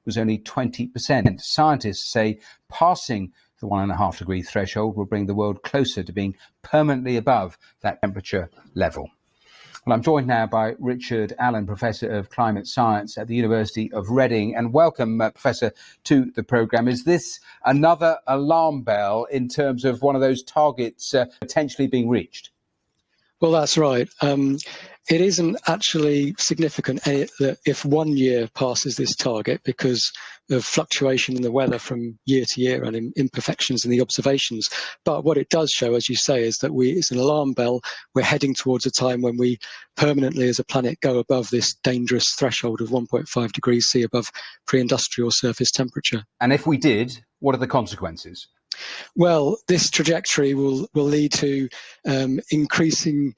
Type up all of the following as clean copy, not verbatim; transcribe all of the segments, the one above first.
was only 20%. Scientists say passing the 1.5 degree threshold will bring the world closer to being permanently above that temperature level. Well, I'm joined now by Richard Allen, Professor of Climate Science at the University of Reading. And welcome, Professor, to the programme. Is this another alarm bell in terms of one of those targets potentially being reached? Well, that's right. It isn't actually significant that if 1 year passes this target because of fluctuation in the weather from year to year and imperfections in the observations. But what it does show, as you say, is that it's an alarm bell. We're heading towards a time when we permanently as a planet go above this dangerous threshold of 1.5 degrees C above pre-industrial surface temperature. And if we did, what are the consequences? Well, this trajectory will lead to increasing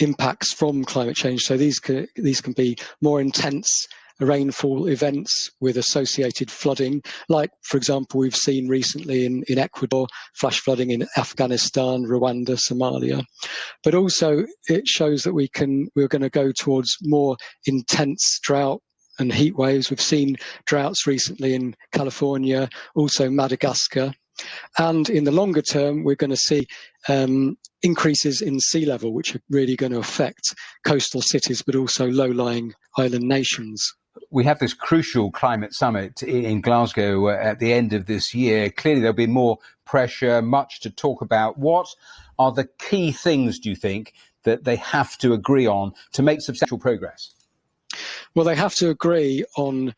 impacts from climate change. So these can be more intense rainfall events with associated flooding, like, for example, we've seen recently in Ecuador, flash flooding in Afghanistan, Rwanda, Somalia. But also it shows that we're going to go towards more intense drought and heat waves. We've seen droughts recently in California, also Madagascar. And in the longer term, we're going to see increases in sea level, which are really going to affect coastal cities, but also low-lying island nations. We have this crucial climate summit in Glasgow at the end of this year. Clearly, there'll be more pressure, much to talk about. What are the key things, do you think, that they have to agree on to make substantial progress? Well, they have to agree on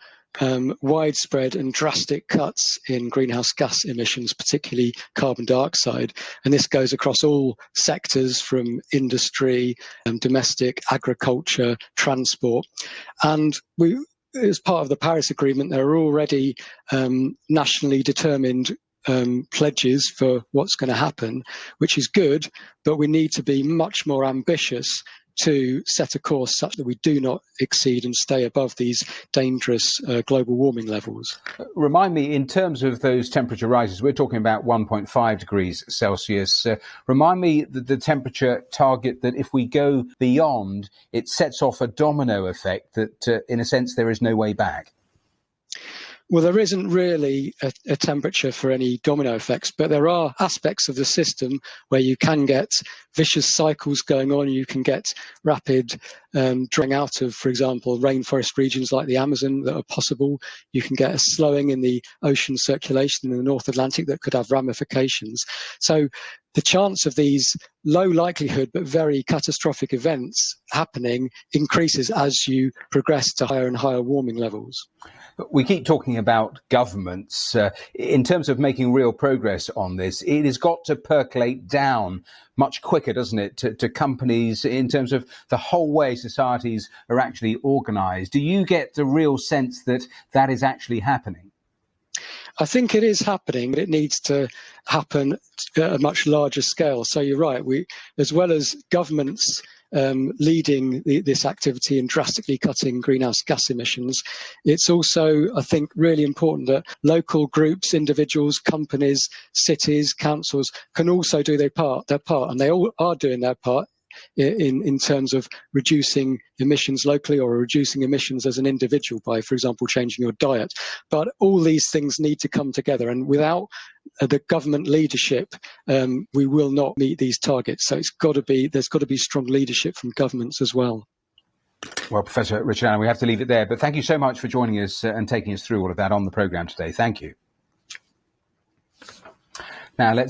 widespread and drastic cuts in greenhouse gas emissions, particularly carbon dioxide. And this goes across all sectors from industry, domestic, agriculture, transport. And as part of the Paris Agreement, there are already nationally determined pledges for what's going to happen, which is good, but we need to be much more ambitious to set a course such that we do not exceed and stay above these dangerous global warming levels. Remind me, in terms of those temperature rises, we're talking about 1.5 degrees Celsius. Remind me the temperature target that if we go beyond, it sets off a domino effect that, in a sense, there is no way back. Well, there isn't really a temperature for any domino effects, but there are aspects of the system where you can get vicious cycles going on. You can get rapid drying out of, for example, rainforest regions like the Amazon that are possible. You can get a slowing in the ocean circulation in the North Atlantic that could have ramifications. So the chance of these low likelihood but very catastrophic events happening increases as you progress to higher and higher warming levels. We keep talking about governments. In terms of making real progress on this, it has got to percolate down much quicker, doesn't it, to companies in terms of the whole way societies are actually organised. Do you get the real sense that that is actually happening? I think it is happening, but it needs to happen at a much larger scale. So you're right, as well as governments leading this activity and drastically cutting greenhouse gas emissions, it's also, I think, really important that local groups, individuals, companies, cities, councils can also do their part, and they all are doing their part in terms of reducing emissions locally or reducing emissions as an individual by, for example, changing your diet. But all these things need to come together, and without the government leadership, we will not meet these targets. So there's got to be strong leadership from governments as well. Well, Professor Richard Allen, we have to leave it there. But thank you so much for joining us and taking us through all of that on the programme today. Thank you. Now let's